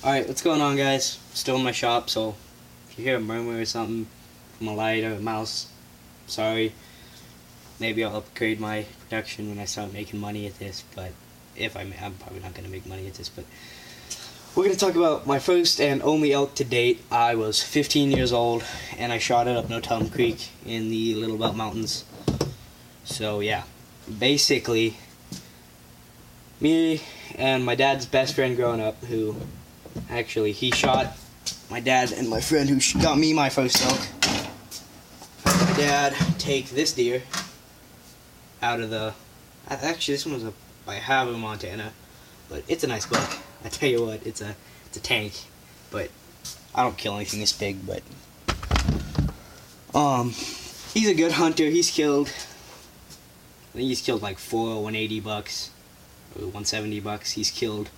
Alright, what's going on, guys? Still in my shop, so if you hear a murmur or something from a light or a mouse, sorry. Maybe I'll upgrade my production when I start making money at this, but I'm probably not going to make money at this, but we're going to talk about my first and only elk to date. I was 15 years old, and I shot it up Notum Creek in the Little Belt Mountains. So, yeah. Basically, me and my dad's best friend growing up, who actually he shot my dad and my friend who got me my first elk. My dad take this deer out of the... Actually, this one was by Havu, Montana, but it's a nice buck. I tell you what, it's a tank, but I don't kill anything this big. But he's a good hunter. He's killed. I think he's killed like 180 bucks, or 170 bucks. He's killed.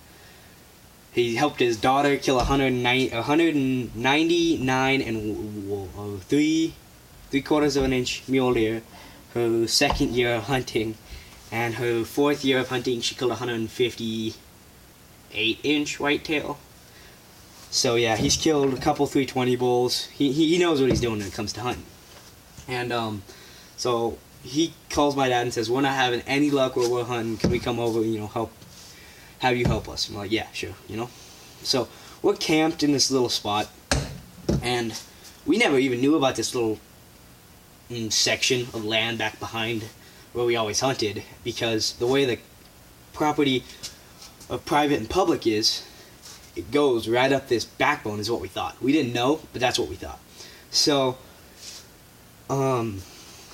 He helped his daughter kill 199 and 3/4 of an inch mule deer. Her second year of hunting, and her fourth year of hunting, she killed 158-inch whitetail. So yeah, he's killed a couple 320 bulls. He knows what he's doing when it comes to hunting. And so he calls my dad and says, "We're not having any luck where we're hunting. Can we come over? Have you help us?" I'm like, "Yeah, sure." So we're camped in this little spot, and we never even knew about this little section of land back behind where we always hunted, because the way the property of private and public is, it goes right up this backbone is what we thought. We didn't know, but that's what we thought. So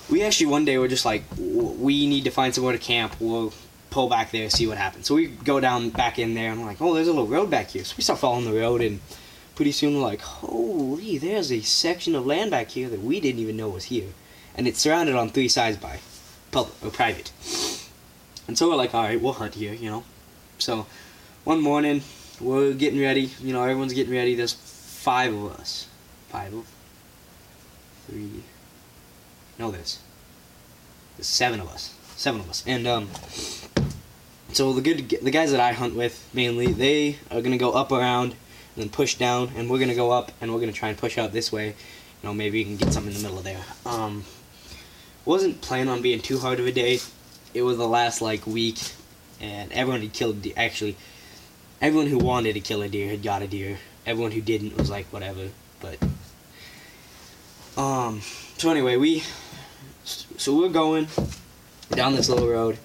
we actually one day were just like, we need to find somewhere to camp. We'll pull back there, see what happens. So we go down back in there, and we're like, oh, there's a little road back here. So we start following the road, and pretty soon we're like, holy, there's a section of land back here that we didn't even know was here. And it's surrounded on three sides by public or private. And so we're like, alright, we'll hunt here, So one morning, we're getting ready, everyone's getting ready. There's 5 of us. 3. No, there's 7 of us. 7 of us. And so the guys that I hunt with mainly, they are gonna go up around and then push down, and we're gonna go up and we're gonna try and push out this way. Maybe we can get something in the middle of there. Wasn't planning on being too hard of a day. It was the last week, and everyone had killed actually everyone who wanted to kill a deer had got a deer. Everyone who didn't was like whatever. But so anyway, we're going down this little road,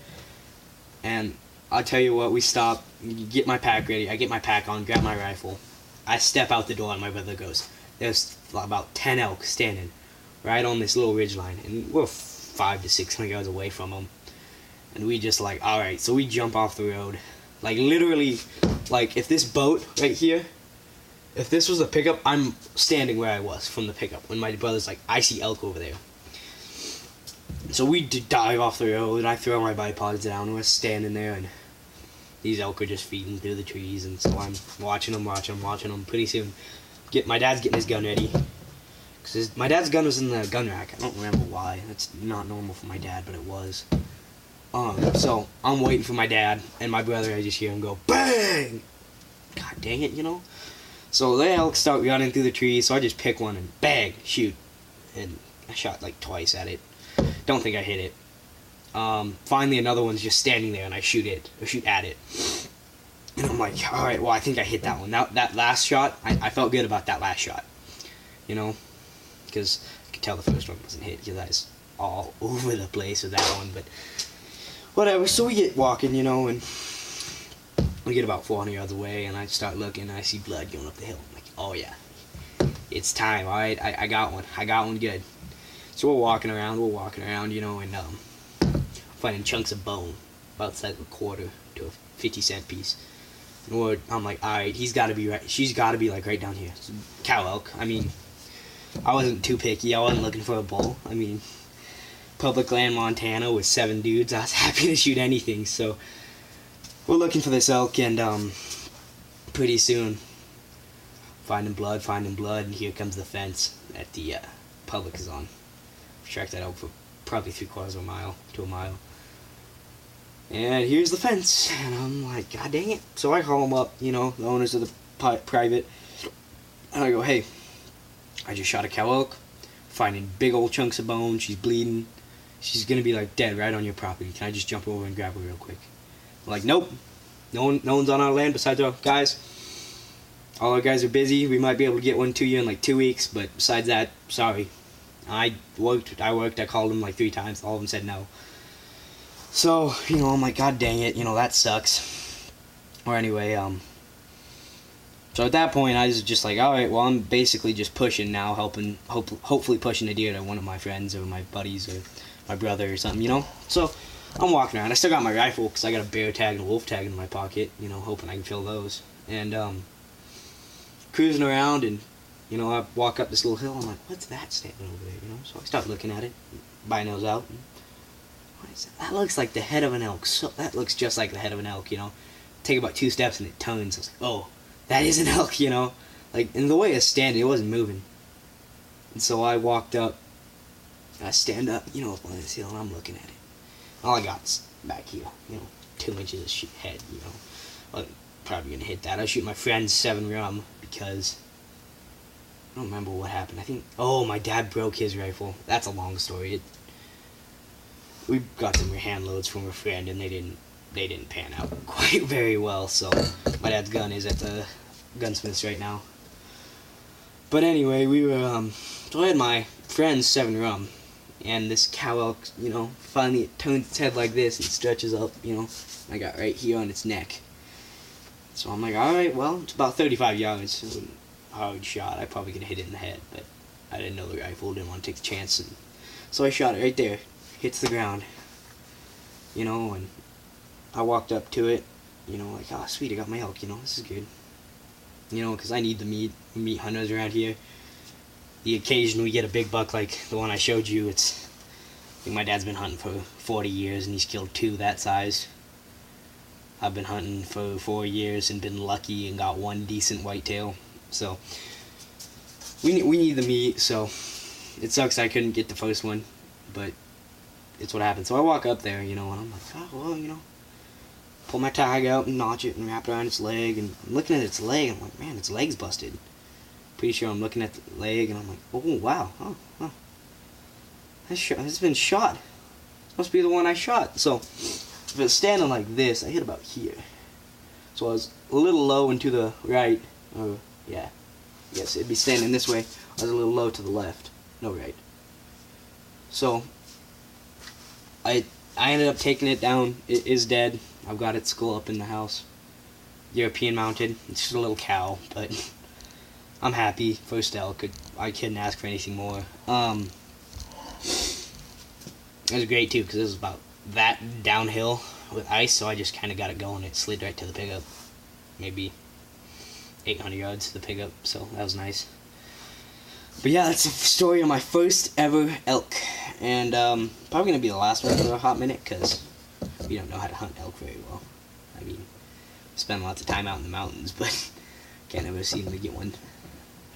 and I'll tell you what, we stop, get my pack ready. I get my pack on, grab my rifle. I step out the door, and my brother goes, there's about 10 elk standing right on this little ridge line, and we're 500 to 600 yards away from them. And we just alright, so we jump off the road. Literally, if this boat right here, if this was a pickup, I'm standing where I was from the pickup when my brother's like, I see elk over there. So we dive off the road, and I throw my bipods down, and we're standing there, and these elk are just feeding through the trees, and so I'm watching them. Pretty soon, my dad's getting his gun ready. Cause my dad's gun was in the gun rack. I don't remember why. That's not normal for my dad, but it was. So I'm waiting for my dad and my brother. I just hear him go bang. God dang it, So the elk start running through the trees. So I just pick one and bang, shoot, and I shot twice at it. Don't think I hit it. Finally, another one's just standing there, and I shoot at it. And I'm like, all right, well, I think I hit that one. That last shot, I felt good about that last shot, because I could tell the first one wasn't hit, because I was all over the place with that one, but whatever. So we get walking, and we get about 400 yards away, and I start looking, and I see blood going up the hill. I'm like, oh yeah, it's time, all right, I got one good. So we're walking around, and finding chunks of bone, about a quarter to a 50-cent piece. And I'm like, alright, she's got to be right down here. It's cow elk. I mean, I wasn't too picky. I wasn't looking for a bull. I mean, public land Montana with 7 dudes. I was happy to shoot anything. So we're looking for this elk, and pretty soon, finding blood, and here comes the fence that the public is on. Tracked that elk for probably 3/4 of a mile to a mile. And here's the fence. And I'm like, God dang it. So I call them up, the owners of the private. And I go, hey, I just shot a cow elk, finding big old chunks of bone. She's bleeding. She's going to be like dead right on your property. Can I just jump over and grab her real quick? I'm like, nope. No one's on our land besides our guys. All our guys are busy. We might be able to get one to you in like 2 weeks. But besides that, sorry. I worked. I called them like 3 times. All of them said no. So, I'm like, God dang it. That sucks. Or anyway, so at that point, I was just like, all right, well, I'm basically just pushing now, hopefully pushing a deer to one of my friends or my buddies or my brother or something, So I'm walking around. I still got my rifle because I got a bear tag and a wolf tag in my pocket, hoping I can fill those. And cruising around, and I walk up this little hill. I'm like, what's that standing over there? So I start looking at it, binos out. And, what is that? That looks like the head of an elk. So that looks just like the head of an elk. Take about 2 steps and it turns. I was like, oh. That is an elk, Like, in the way it's standing, it wasn't moving. And so I walked up, and I stand up, up on this hill, and I'm looking at it. All I got is back here, 2 inches of head, I'm probably going to hit that. I shoot my friend's 7 rum, because I don't remember what happened. I think, my dad broke his rifle. That's a long story. We got some hand loads from a friend, and they didn't pan out quite very well, so my dad's gun is at the gunsmith's right now. But anyway, we were, so I had my friend's 7 rum, and this cow elk, finally it turns its head like this and stretches up, I got right here on its neck. So I'm like, alright, well, it's about 35 yards, it was a hard shot. I probably could have hit it in the head, but I didn't know the rifle, didn't want to take the chance, and so I shot it right there, hits the ground, and I walked up to it, like, oh, sweet, I got my elk, this is good. Because I need the meat. We meat hunters around here. The occasion we get a big buck like the one I showed you, I think my dad's been hunting for 40 years and he's killed 2 that size. I've been hunting for 4 years and been lucky and got 1 decent whitetail. So, we need the meat, so it sucks I couldn't get the first one, but it's what happened. So I walk up there, and I'm like, oh, well, pull my tag out and notch it and wrap it around its leg, and I'm looking at its leg, and I'm like, man, its leg's busted. Pretty sure I'm looking at the leg, and I'm like, oh, wow, oh. It's been shot. Must be the one I shot. So, if it's standing like this, I hit about here. So I was a little low and to the right, yes, it'd be standing this way. I was a little low to the left, no right. So, I ended up taking it down. It is dead. I've got its skull up in the house. European mounted. It's just a little cow, but I'm happy. First elk. I couldn't ask for anything more. It was great too, because it was about that downhill with ice, so I just kind of got it going. It slid right to the pickup. Maybe 800 yards to the pickup, so that was nice. But yeah, that's the story of my first ever elk. And probably going to be the last one for a hot minute, because we don't know how to hunt elk very well. I mean, spend lots of time out in the mountains, but can't ever seem to get one.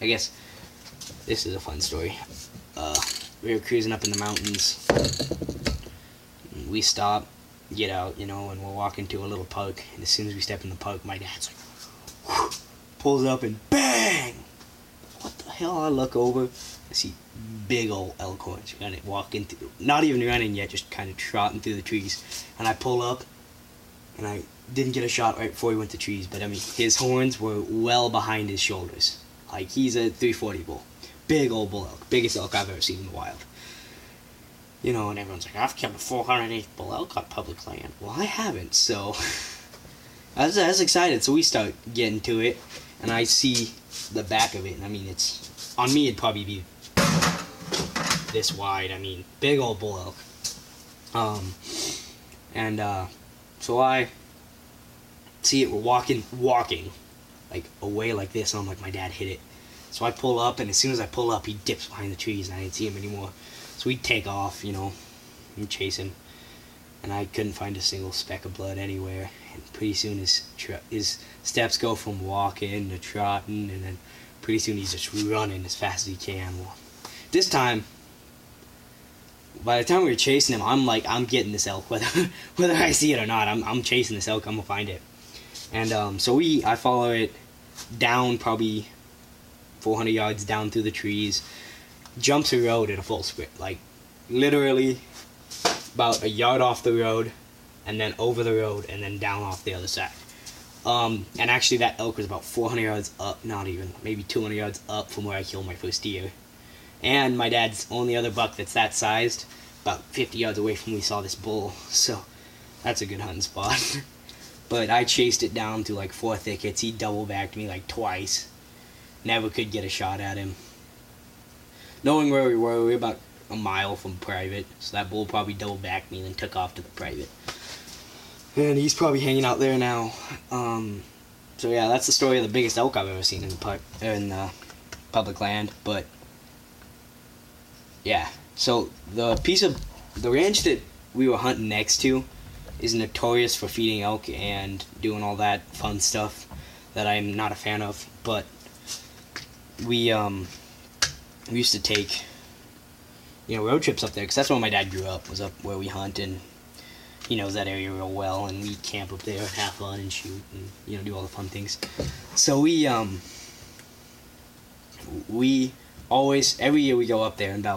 I guess this is a fun story. We were cruising up in the mountains. We stop, get out, and we're walking to a little park. And as soon as we step in the park, my dad's like, whoosh, pulls up and bang! What the hell? I look over, I see big old elk horns walking through, not even running yet, just kind of trotting through the trees. And I pull up, and I didn't get a shot right before he went to trees, but I mean, his horns were well behind his shoulders. Like, he's a 340 bull. Big old bull elk. Biggest elk I've ever seen in the wild. And everyone's like, I've killed a 408 bull elk on public land. Well, I haven't, so I was excited. So we start getting to it, and I see the back of it, and I mean, it's, on me, it'd probably be this wide. I mean, big old bull elk. So I see it, we're walking, like, away like this, and I'm like, my dad hit it. So I pull up, and as soon as I pull up, he dips behind the trees, and I didn't see him anymore. So we take off, and chase him, and I couldn't find a single speck of blood anywhere. And pretty soon his steps go from walking to trotting, and then pretty soon he's just running as fast as he can. Well, this time, by the time we were chasing him, I'm like, I'm getting this elk, whether I see it or not. I'm chasing this elk. I'm gonna find it. And I follow it down probably 400 yards down through the trees, jumps a road at a full sprint, like literally about a yard off the road, and then over the road, and then down off the other side. And actually that elk was about 400 yards up, not even, maybe 200 yards up from where I killed my first deer. And my dad's only other buck that's that sized, about 50 yards away from we saw this bull, so that's a good hunting spot. But I chased it down through like 4 thickets. He double backed me like twice. Never could get a shot at him. Knowing where we were about a mile from private, so that bull probably double backed me and then took off to the private. And he's probably hanging out there now. So yeah, that's the story of the biggest elk I've ever seen in public land. But yeah, so the ranch that we were hunting next to is notorious for feeding elk and doing all that fun stuff that I'm not a fan of. But we used to take road trips up there because that's where my dad grew up, was up where we hunt, and he knows that area real well, and we camp up there and have fun and shoot and do all the fun things. So we always, every year we go up there, and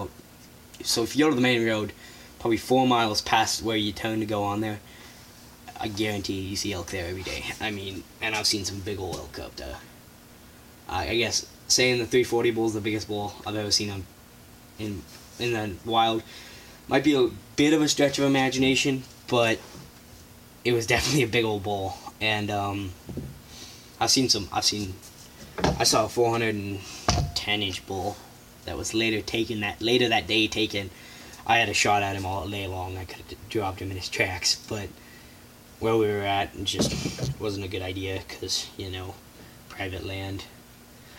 so if you go to the main road, probably 4 miles past where you turn to go on there, I guarantee you see elk there every day. I mean, and I've seen some big old elk up there. I guess saying the 340 bull is the biggest bull I've ever seen in the wild might be a bit of a stretch of imagination, but it was definitely a big old bull. And I saw a 410-inch bull that was later that day taken. I had a shot at him all day long. I could have dropped him in his tracks, but where we were at, it just wasn't a good idea because, private land.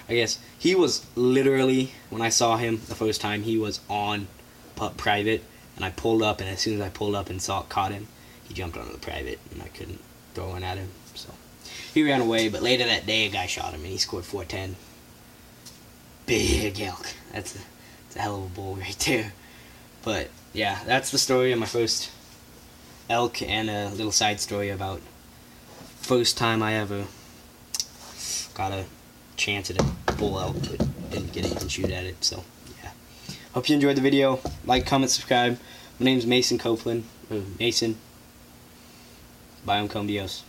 I guess he was literally, when I saw him the first time, he was on private, and I pulled up, and as soon as I pulled up and caught him, he jumped onto the private, and I couldn't throw one at him. So he ran away, but later that day, a guy shot him, and he scored 410. Big elk. That's a hell of a bull right there. But yeah, that's the story of my first elk, and a little side story about first time I ever got a chance at a bull elk, but didn't get to even shoot at it. So yeah, hope you enjoyed the video. Like, comment, subscribe. My name's Mason Copeland. Mason. Bye, con Dios.